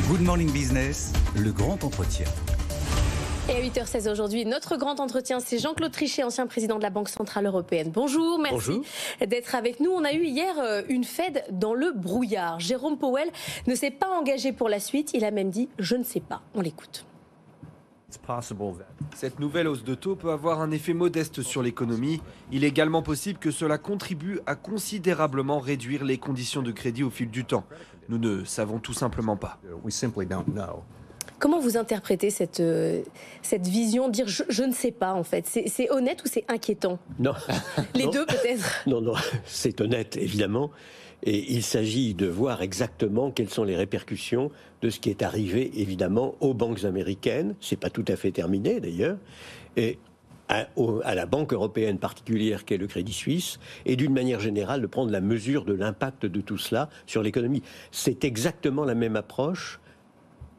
Good Morning Business, le grand entretien. Et à 8h16 aujourd'hui, notre grand entretien, c'est Jean-Claude Trichet, ancien président de la Banque Centrale Européenne. Bonjour, merci d'être avec nous. On a eu hier une Fed dans le brouillard. Jérôme Powell ne s'est pas engagé pour la suite, il a même dit « je ne sais pas ». On l'écoute. Cette nouvelle hausse de taux peut avoir un effet modeste sur l'économie. Il est également possible que cela contribue à considérablement réduire les conditions de crédit au fil du temps. Nous ne savons tout simplement pas. Comment vous interprétez cette vision, dire je ne sais pas en fait? C'est honnête ou c'est inquiétant? Non. Les deux peut-être? Non, c'est honnête évidemment. Et il s'agit de voir exactement quelles sont les répercussions de ce qui est arrivé évidemment aux banques américaines. C'est pas tout à fait terminé d'ailleurs. Et à la banque européenne particulière qu'est le Crédit Suisse, et d'une manière générale de prendre la mesure de l'impact de tout cela sur l'économie. C'est exactement la même approche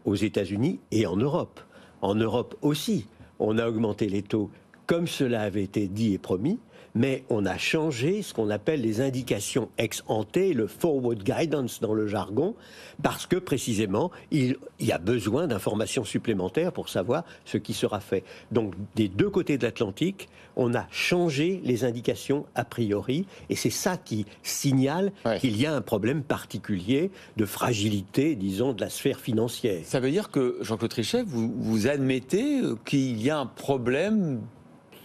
aux États-Unis et en Europe. En Europe aussi, on a augmenté les taux comme cela avait été dit et promis, mais on a changé ce qu'on appelle les indications ex ante, le forward guidance dans le jargon, parce que précisément, il y a besoin d'informations supplémentaires pour savoir ce qui sera fait. Donc, des deux côtés de l'Atlantique, on a changé les indications a priori, et c'est ça qui signale qu'il y a un problème particulier de fragilité, disons, de la sphère financière. Ça veut dire que, Jean-Claude Trichet, vous admettez qu'il y a un problème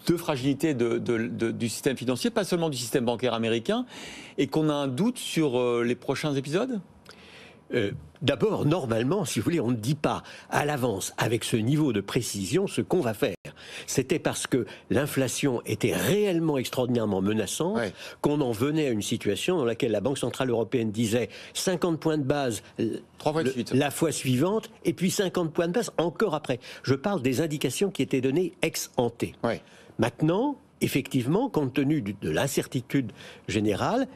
de fragilité du système financier, pas seulement du système bancaire américain, et qu'on a un doute sur les prochains épisodes? D'abord, normalement, si vous voulez, on ne dit pas à l'avance, avec ce niveau de précision, ce qu'on va faire. C'était parce que l'inflation était réellement extraordinairement menaçante qu'on en venait à une situation dans laquelle la Banque Centrale Européenne disait 50 points de base la fois suivante, et puis 50 points de base encore après. Je parle des indications qui étaient données ex ante. Maintenant, effectivement, compte tenu de l'incertitude générale,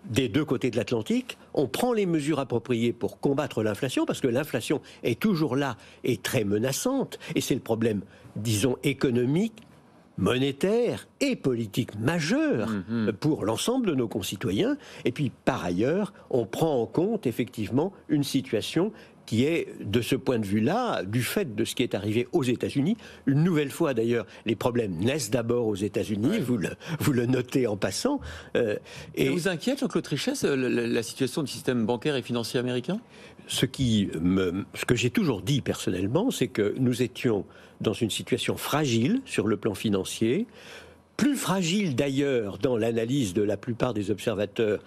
des deux côtés de l'Atlantique, on prend les mesures appropriées pour combattre l'inflation, parce que l'inflation est toujours là et très menaçante, et c'est le problème, disons, économique, monétaire et politique majeur pour l'ensemble de nos concitoyens. Et puis, par ailleurs, on prend en compte, effectivement, une situation qui est, de ce point de vue-là, du fait de ce qui est arrivé aux États-Unis. Une nouvelle fois, d'ailleurs, les problèmes naissent d'abord aux États-Unis, vous le notez en passant. Et vous inquiète, Jean-Claude Trichet, la situation du système bancaire et financier américain? Ce que j'ai toujours dit personnellement, c'est que nous étions dans une situation fragile sur le plan financier, plus fragile d'ailleurs dans l'analyse de la plupart des observateurs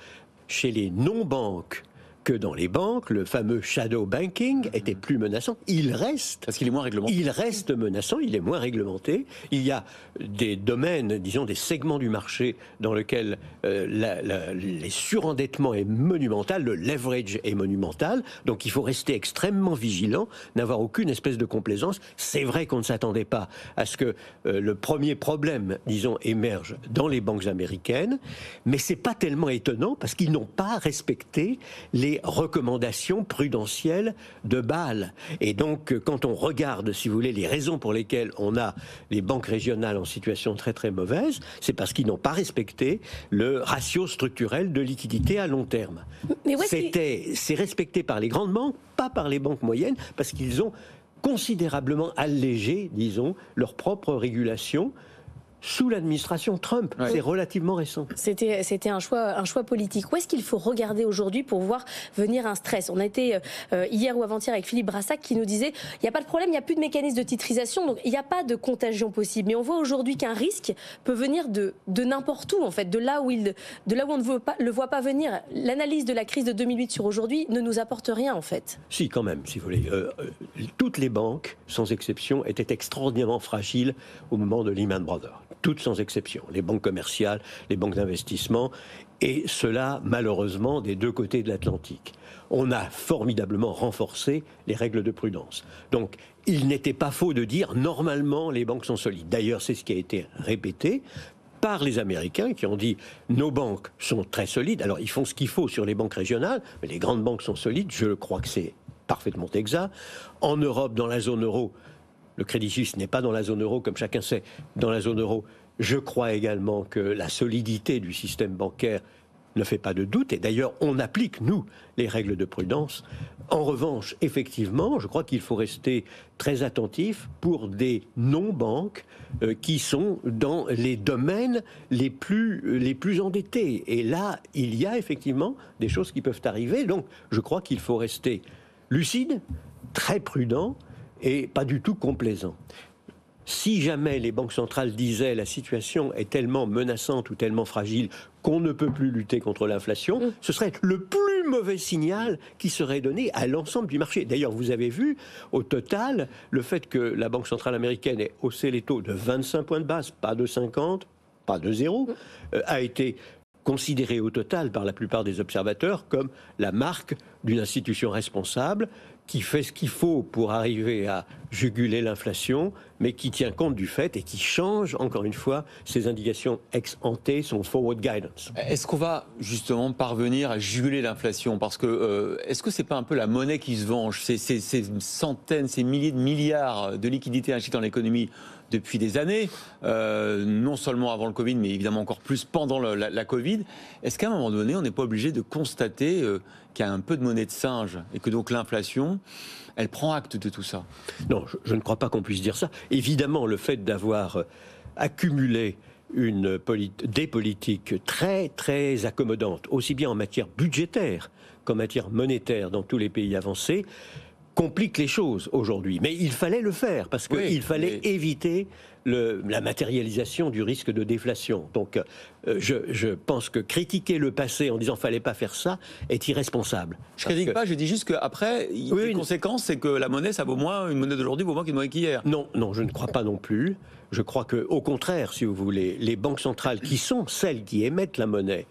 chez les non-banques que dans les banques. Le fameux shadow banking était plus menaçant. Il reste... Parce qu'il est moins réglementé. Il reste menaçant, il est moins réglementé. Il y a des domaines, disons des segments du marché dans lesquels les surendettements est monumental, le leverage est monumental. Donc il faut rester extrêmement vigilant, n'avoir aucune espèce de complaisance. C'est vrai qu'on ne s'attendait pas à ce que le premier problème, disons, émerge dans les banques américaines, mais c'est pas tellement étonnant parce qu'ils n'ont pas respecté les recommandations prudentielles de Bâle. Et donc, quand on regarde, si vous voulez, les raisons pour lesquelles on a les banques régionales en situation très très mauvaise, c'est parce qu'ils n'ont pas respecté le ratio structurel de liquidité à long terme. C'est respecté par les grandes banques, pas par les banques moyennes, parce qu'ils ont considérablement allégé, disons, leur propre régulation sous l'administration Trump. C'est relativement récent. C'était un choix politique. Où est-ce qu'il faut regarder aujourd'hui pour voir venir un stress? On a été hier ou avant-hier avec Philippe Brassac qui nous disait il n'y a pas de problème, il n'y a plus de mécanisme de titrisation, donc il n'y a pas de contagion possible. Mais on voit aujourd'hui qu'un risque peut venir de n'importe où, en fait, de là où on ne le voit pas venir. L'analyse de la crise de 2008 sur aujourd'hui ne nous apporte rien, en fait. Si, quand même, si vous voulez. Toutes les banques, sans exception, étaient extraordinairement fragiles au moment de Lehman Brothers. Toutes sans exception, les banques commerciales, les banques d'investissement, et cela, malheureusement, des deux côtés de l'Atlantique. On a formidablement renforcé les règles de prudence. Donc, il n'était pas faux de dire, normalement, les banques sont solides. D'ailleurs, c'est ce qui a été répété par les Américains qui ont dit nos banques sont très solides. Alors, ils font ce qu'il faut sur les banques régionales, mais les grandes banques sont solides. Je crois que c'est parfaitement exact. En Europe, dans la zone euro, le Crédit Suisse n'est pas dans la zone euro, comme chacun sait. Dans la zone euro, je crois également que la solidité du système bancaire ne fait pas de doute, et d'ailleurs on applique, nous, les règles de prudence. En revanche, effectivement, je crois qu'il faut rester très attentif pour des non-banques qui sont dans les domaines les plus endettés. Et là, il y a effectivement des choses qui peuvent arriver. Donc, je crois qu'il faut rester lucide, très prudent et pas du tout complaisant. Si jamais les banques centrales disaient la situation est tellement menaçante ou tellement fragile qu'on ne peut plus lutter contre l'inflation, ce serait le plus mauvais signal qui serait donné à l'ensemble du marché. D'ailleurs, vous avez vu, au total, le fait que la Banque centrale américaine ait haussé les taux de 25 points de base, pas de 50, pas de 0, a été considéré au total par la plupart des observateurs comme la marque d'une institution responsable qui fait ce qu'il faut pour arriver à juguler l'inflation, mais qui tient compte du fait et qui change, encore une fois, ses indications ex ante, son forward guidance. Est-ce qu'on va justement parvenir à juguler l'inflation? Parce que est-ce que c'est pas un peu la monnaie qui se venge? Ces centaines, ces milliers de milliards de liquidités injectées dans l'économie depuis des années, non seulement avant le Covid, mais évidemment encore plus pendant la Covid. Est-ce qu'à un moment donné, on n'est pas obligé de constater qu'il y a un peu de monnaie de singe et que donc l'inflation, elle prend acte de tout ça? Non, je ne crois pas qu'on puisse dire ça. Évidemment, le fait d'avoir accumulé des politiques très, très accommodantes, aussi bien en matière budgétaire qu'en matière monétaire dans tous les pays avancés, complique les choses aujourd'hui. Mais il fallait le faire, parce qu'il fallait éviter la matérialisation du risque de déflation. Donc, je pense que critiquer le passé en disant « fallait pas faire ça » est irresponsable. Je critique pas, je dis juste qu'après, les conséquences, c'est que la monnaie, ça vaut moins, une monnaie d'aujourd'hui vaut moins qu'une monnaie qu'hier. Non, je ne crois pas non plus. Je crois qu'au contraire, si vous voulez, les banques centrales, qui sont celles qui émettent la monnaie,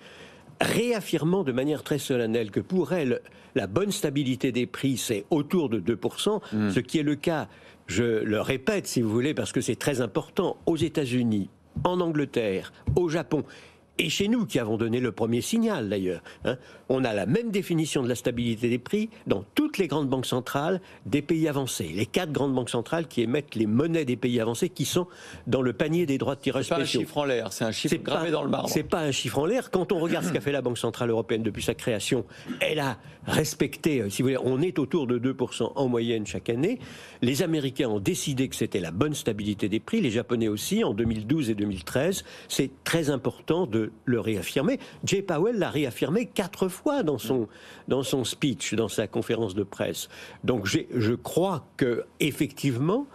réaffirmant de manière très solennelle que pour elles, la bonne stabilité des prix, c'est autour de 2%, ce qui est le cas, je le répète si vous voulez, parce que c'est très important, aux États-Unis, en Angleterre, au Japon, et chez nous qui avons donné le premier signal d'ailleurs. On a la même définition de la stabilité des prix dans toutes les grandes banques centrales des pays avancés. Les 4 grandes banques centrales qui émettent les monnaies des pays avancés qui sont dans le panier des droits de tirage spéciaux. C'est pas un chiffre en l'air, c'est un chiffre gravé dans le marbre. C'est pas un chiffre en l'air. Quand on regarde ce qu'a fait la Banque centrale européenne depuis sa création, elle a respecté, si vous voulez, on est autour de 2% en moyenne chaque année. Les Américains ont décidé que c'était la bonne stabilité des prix, les Japonais aussi, en 2012 et 2013. C'est très important de le réaffirmer. Jay Powell l'a réaffirmé 4 fois dans son speech, dans sa conférence de presse. Donc je crois que effectivement,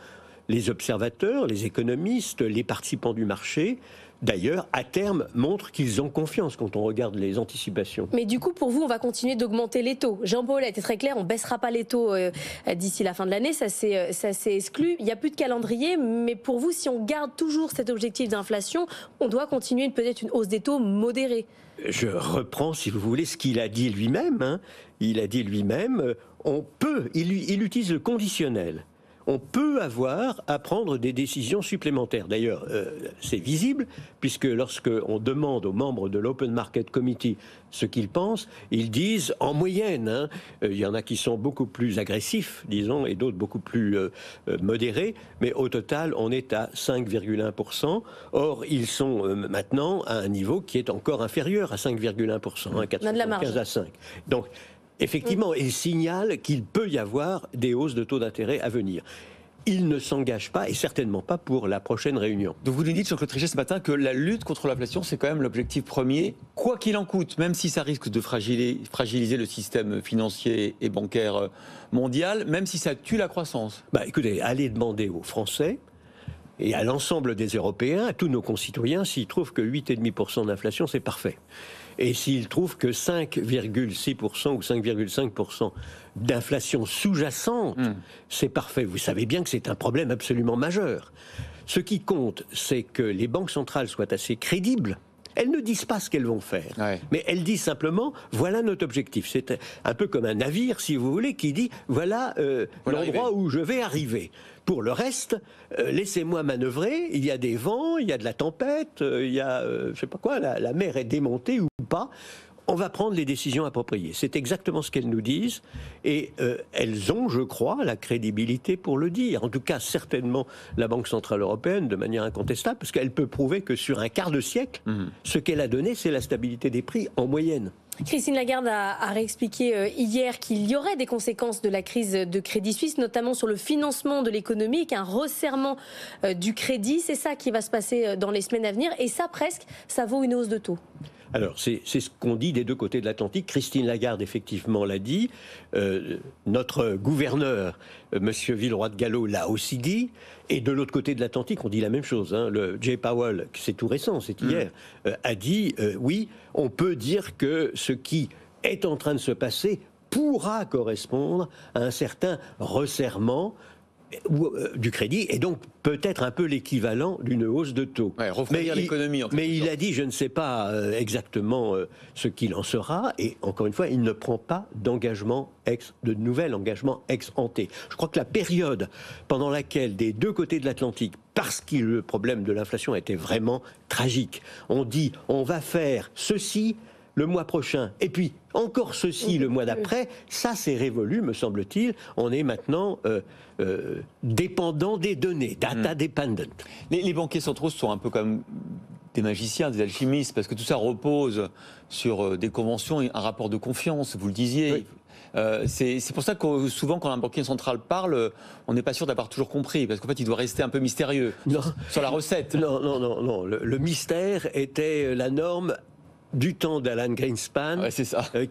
les observateurs, les économistes, les participants du marché, d'ailleurs, à terme, montrent qu'ils ont confiance quand on regarde les anticipations. Mais du coup, pour vous, on va continuer d'augmenter les taux. Jean-Paul a été très clair, on ne baissera pas les taux d'ici la fin de l'année, ça c'est exclu. Il n'y a plus de calendrier, mais pour vous, si on garde toujours cet objectif d'inflation, on doit continuer peut-être une hausse des taux modérée. Je reprends, si vous voulez, ce qu'il a dit lui-même. Il a dit lui-même, il utilise le conditionnel. On peut avoir à prendre des décisions supplémentaires. D'ailleurs, c'est visible, puisque lorsqu'on demande aux membres de l'Open Market Committee ce qu'ils pensent, ils disent, en moyenne, il y en a qui sont beaucoup plus agressifs, disons, et d'autres beaucoup plus modérés, mais au total, on est à 5,1%. Or, ils sont maintenant à un niveau qui est encore inférieur à 5,1%, 4,15 à 5. Donc, effectivement, il signale qu'il peut y avoir des hausses de taux d'intérêt à venir. Il ne s'engage pas, et certainement pas pour la prochaine réunion. Donc vous nous dites, Jean-Claude Trichet, ce matin, que la lutte contre l'inflation, c'est quand même l'objectif premier, quoi qu'il en coûte, même si ça risque de fragiliser le système financier et bancaire mondial, même si ça tue la croissance. Écoutez, allez demander aux Français et à l'ensemble des Européens, à tous nos concitoyens, s'ils trouvent que 8,5% d'inflation, c'est parfait. Et s'ils trouvent que 5,6% ou 5,5% d'inflation sous-jacente, c'est parfait. Vous savez bien que c'est un problème absolument majeur. Ce qui compte, c'est que les banques centrales soient assez crédibles. Elles ne disent pas ce qu'elles vont faire, mais elles disent simplement, voilà notre objectif. C'est un peu comme un navire, si vous voulez, qui dit, voilà l'endroit où je vais arriver. Pour le reste, laissez-moi manœuvrer, il y a des vents, il y a de la tempête, il y a, je sais pas quoi, la mer est démontée ou pas. on va prendre les décisions appropriées. C'est exactement ce qu'elles nous disent. Et elles ont, je crois, la crédibilité pour le dire. En tout cas, certainement, la Banque Centrale Européenne, de manière incontestable, parce qu'elle peut prouver que sur un quart de siècle, ce qu'elle a donné, c'est la stabilité des prix en moyenne. Christine Lagarde a réexpliqué hier qu'il y aurait des conséquences de la crise de Crédit Suisse, notamment sur le financement de l'économie, et qu'un resserrement du crédit, c'est ça qui va se passer dans les semaines à venir. Et ça, presque, ça vaut une hausse de taux. Alors, c'est ce qu'on dit des deux côtés de l'Atlantique. Christine Lagarde, effectivement, l'a dit. Notre gouverneur, Monsieur Villeroy de Galhau, l'a aussi dit. Et de l'autre côté de l'Atlantique, on dit la même chose. Le Jay Powell, c'est tout récent, c'est hier, a dit oui, on peut dire que ce qui est en train de se passer pourra correspondre à un certain resserrement du crédit, et donc peut-être un peu l'équivalent d'une hausse de taux. Ouais, refroidir l'économie. Mais il a dit, je ne sais pas exactement ce qu'il en sera, et encore une fois, il ne prend pas de nouvel engagement ex ante. Je crois que la période pendant laquelle, des deux côtés de l'Atlantique, parce que le problème de l'inflation était vraiment tragique, on dit, on va faire ceci le mois prochain, et puis encore ceci le mois d'après, ça c'est révolu, me semble-t-il. On est maintenant dépendant des données, data dependent. Les banquiers centraux sont un peu comme des magiciens, des alchimistes, parce que tout ça repose sur des conventions et un rapport de confiance, vous le disiez. Oui. C'est pour ça que souvent, quand un banquier central parle, on n'est pas sûr d'avoir toujours compris, parce qu'en fait, il doit rester un peu mystérieux sur la recette. Non. Le mystère était la norme du temps d'Alan Greenspan,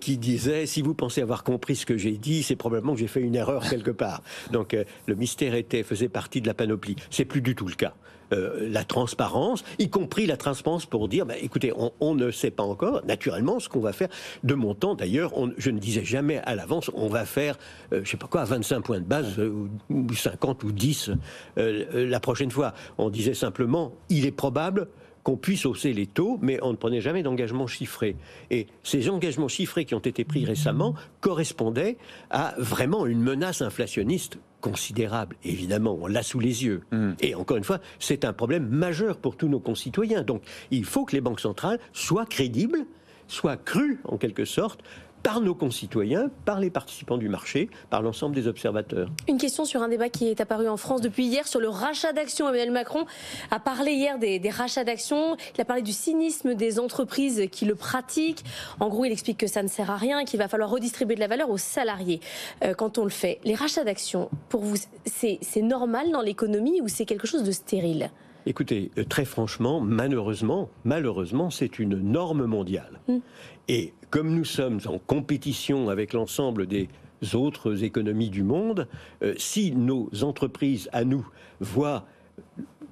qui disait, si vous pensez avoir compris ce que j'ai dit, c'est probablement que j'ai fait une erreur quelque part. Donc le mystère faisait partie de la panoplie. C'est plus du tout le cas. La transparence, y compris la transparence pour dire, écoutez, on ne sait pas encore, naturellement, ce qu'on va faire. De mon temps, d'ailleurs, je ne disais jamais à l'avance, on va faire, je ne sais pas quoi, à 25 points de base, ou 50 ou 10 la prochaine fois. On disait simplement, il est probable qu'on puisse hausser les taux, mais on ne prenait jamais d'engagement chiffré. Et ces engagements chiffrés qui ont été pris récemment correspondaient à vraiment une menace inflationniste considérable. Évidemment, on l'a sous les yeux. Et encore une fois, c'est un problème majeur pour tous nos concitoyens. Donc, il faut que les banques centrales soient crédibles, soient crues, en quelque sorte, par nos concitoyens, par les participants du marché, par l'ensemble des observateurs. Une question sur un débat qui est apparu en France depuis hier sur le rachat d'actions. Emmanuel Macron a parlé hier des rachats d'actions. Il a parlé du cynisme des entreprises qui le pratiquent. En gros, il explique que ça ne sert à rien, qu'il va falloir redistribuer de la valeur aux salariés quand on le fait. Les rachats d'actions, pour vous, c'est normal dans l'économie ou c'est quelque chose de stérile ? Écoutez, très franchement, malheureusement, c'est une norme mondiale. Et comme nous sommes en compétition avec l'ensemble des autres économies du monde, si nos entreprises, à nous, voient,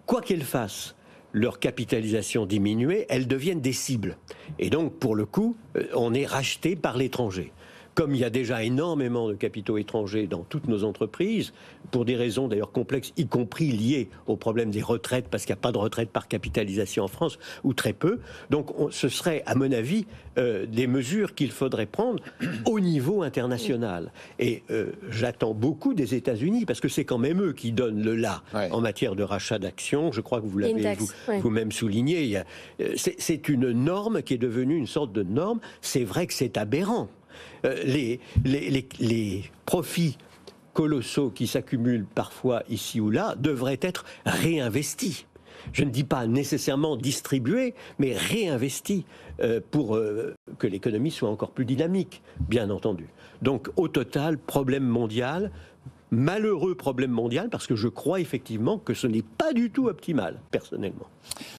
quoi qu'elles fassent, leur capitalisation diminuer, elles deviennent des cibles. Et donc, pour le coup, on est racheté par l'étranger. Comme il y a déjà énormément de capitaux étrangers dans toutes nos entreprises, pour des raisons d'ailleurs complexes, y compris liées au problème des retraites, parce qu'il n'y a pas de retraite par capitalisation en France, ou très peu. Donc ce serait, à mon avis, des mesures qu'il faudrait prendre au niveau international. Et j'attends beaucoup des États-Unis, parce que c'est quand même eux qui donnent le là en matière de rachat d'actions. Je crois que vous l'avez vous-même souligné. C'est une norme qui est devenue une sorte de norme. C'est vrai que c'est aberrant. Les profits colossaux qui s'accumulent parfois ici ou là devraient être réinvestis. Je ne dis pas nécessairement distribués, mais réinvestis pour que l'économie soit encore plus dynamique, bien entendu. Donc au total, problème mondial, malheureux problème mondial, parce que je crois effectivement que ce n'est pas du tout optimal, personnellement.